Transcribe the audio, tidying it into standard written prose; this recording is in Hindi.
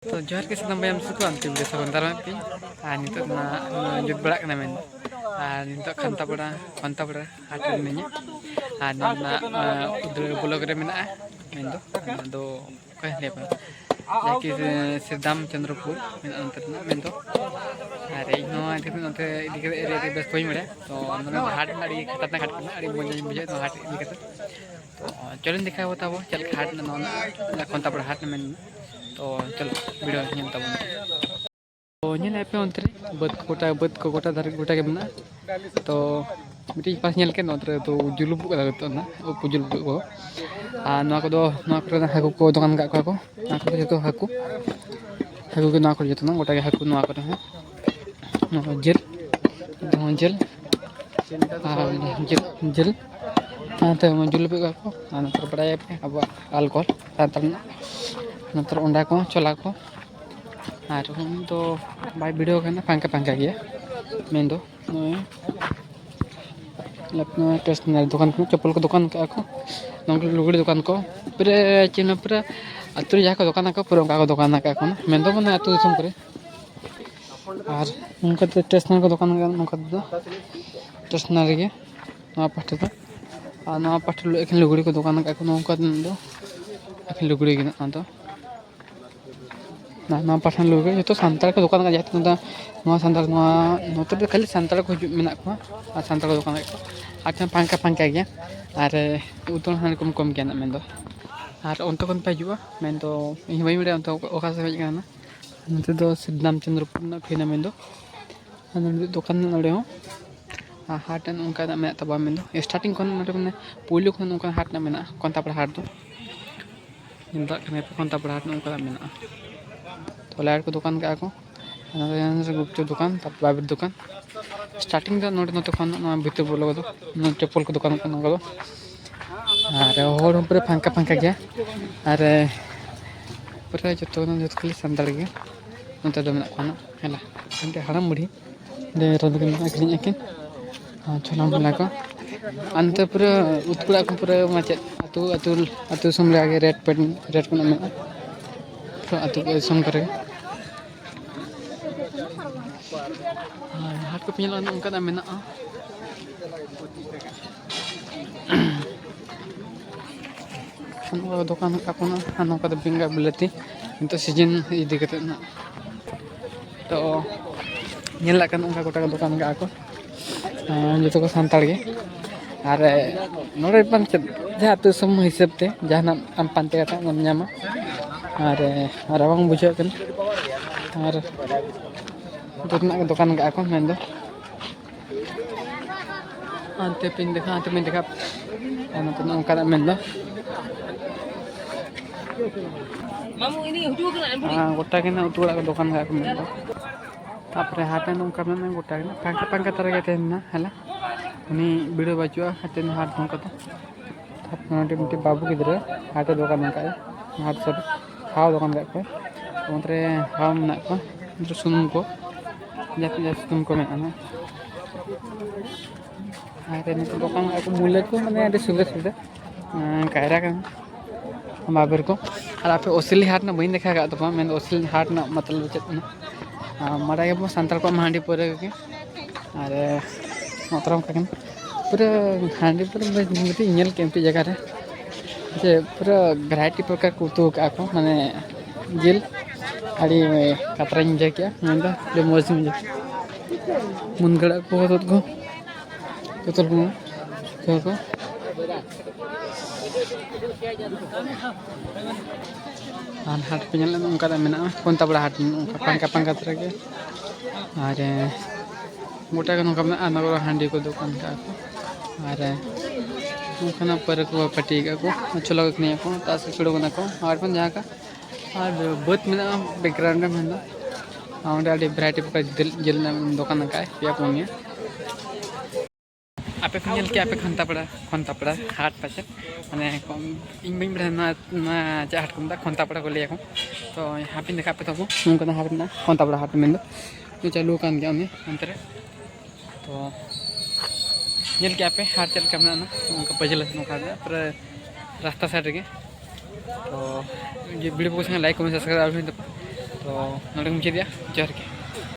तो जोहर के साथ bayam suku anti video sebentar nanti नितो ना जुट बड़ा कना मेन नितो खंता बड़ा हाट निnya ना उधर ब्लॉग रे मेना मेन दो कहले बा जाकि सिद्धाम चंद्रपुर मेन अंतर ना मेन दो अरे नो आते नते इदिके रे बस कोई मरे तो नने हाट नाड़ी खतरनाक हाट करना अरे मजा बुझे तो हाट इदिके तो चलन दिखाया होता वो चल हाट ना खंता बड़ा हाट मेन तो चलो वीडियो nyel tabun तो nyel ape ontre bot ko gota dar gota ke mena तो मिटी पास nyel ke नोत्रे तो जुलुप का तो ना पुजुल को ना को दो ना को हाकु को दुकान का को ना को जतो हाकु के ना को जतो ना गोटा के हाकु ना को है ना जेल जेल जेल तो जुलुप को ना तो बड़ा अब अल्कोहल तातना नंतर ओंडा को चला को और हम तो बाय वीडियो करना पंका गया मेन दो लपना स्टेशनरी दुकान को चप्पल को दुकान का को नंग लुगड़ी दुकान को पूरे चिन्ह पूरा अतुरी जहाँ को दुकान का पूरा उनका दुकान का को मेन दो मने अतु दिसम करे और उनका तो स्टेशनरी को दुकान का उनका दो स्टेशनरी के ना पाठे तो ना पाठे एक लुगड़ी को दुकान का को उनका दो एक लुगड़ी के ना तो ना पाठन लोग जो सानतार को दुकान का जाते ना सानतार नोते खाली सानतार को मेना को और सानतार को दुकान को आठ पंका गया और उतन हान कम गया ना मेन दो और उनते कोन पे जुआ मेन दो इन बई मिडे उनते ओका से हेज गाना नोते दो सिद्धाम चंद्रपुर ना फेना मेन दो दुकान नडे हो हाट उनका मेना तबा मेन दो स्टार्टिंग कोन नडे माने पुइलो कोन उनका हाट ना मेना कोनतापड़ा हाट दो इंदा कने कोनतापड़ा हाट उनका मेना तो लाइट को दुकान का को गुप्त दुकान तब बाबर दुकान स्टार्टिंग द नोट नते खन भीतर बोलो दो चप्पल को दुकान को नगो अरे होर ऊपर पंका गया अरे पूरा जतो खाली संदल गया नते दो मेना कोना हला अंते हराम मुड़ी दे रद के अखिन अखिन चला मला को अंते पूरा उत्पड़ा को पूरा माचे अतु समले आगे रेड को में अतु सम करे हाट को पिन उनका दा मेना दुकान का कोना नौका बिंगा बिलाती तो सीजन इदी कते ना तो नेला कन उनका गोटा का दुकान का को जो को सांताड़ गे और नोरे पन जहाँ तो सम हिसाब ते जहाँ आम पानते कता नम न्यामा और रावंग बुझे कन और दुकान का को मेन दो अंते पिन देखा उनका मेन दो मामू ini hujung kena गोटा के ना उतुड़ा का दुकान का मेन दो तापरे हाटे उनका मेन गोटा के पंका तरह के ना हला उनी वीडियो बचुआ हाटे हाट उनका तो ताप मिट्टी बाबू किधर हाटे दुकान का हाट सब हाव दुकान का को उनरे हाव ना को सुनुम को जाते सुनुम को में ना अरे नितो दुकान को मूल्य को माने अरे सुविधा कायरा का बाबर को और आप ओसिली हाट ना बइन देखा तो मैं ओसिली हाट ना मतलब चेत ना मारा के संताल को हांडी पूरे के अरे मतरम का पूरा हांडी पूरा मिट्टी नेल के मिट्टी जगह रे जे पूरा वैरायटी प्रकार को उतु का को माने जिल अड़ी कतराñ जाकिया मेंदा ले मौज में मुनगड़ा को हाट पे ñal उनका मेना कोनता बड़ा हाट उनका पंका तरह के और मोटा का उनका मेना हांडी को दुकान का और उनका पर को पट्टी का को चलो नहीं को तास छुड़ो ना को और पन जहाँ का और बहुत मेना बैकग्राउंड में मेना और अड़ी वैरायटी का जिल दुकान का या पुनिया आपे फिनल के आपे खंता पड़ा हाट पासे माने इन बिन बड़ा ना जा हाट कुंदा खंता पड़ा को लिया को तो यहाँ पे देखा पे तो उनका हाट ना खंता पड़ा हाट में तो चालू कान गया उन्हें अंतर तो नेल के आपे हाट चल करना ना उनका बजल नोका पर रास्ता साइड के तो ये वीडियो को लाइक कमेंट सब्सक्राइब तो ᱛᱚ ᱱᱚᱰᱮ ᱢᱩᱪᱟᱹᱫᱮᱜᱼᱟ, ᱡᱚᱦᱟᱨ ᱜᱮ।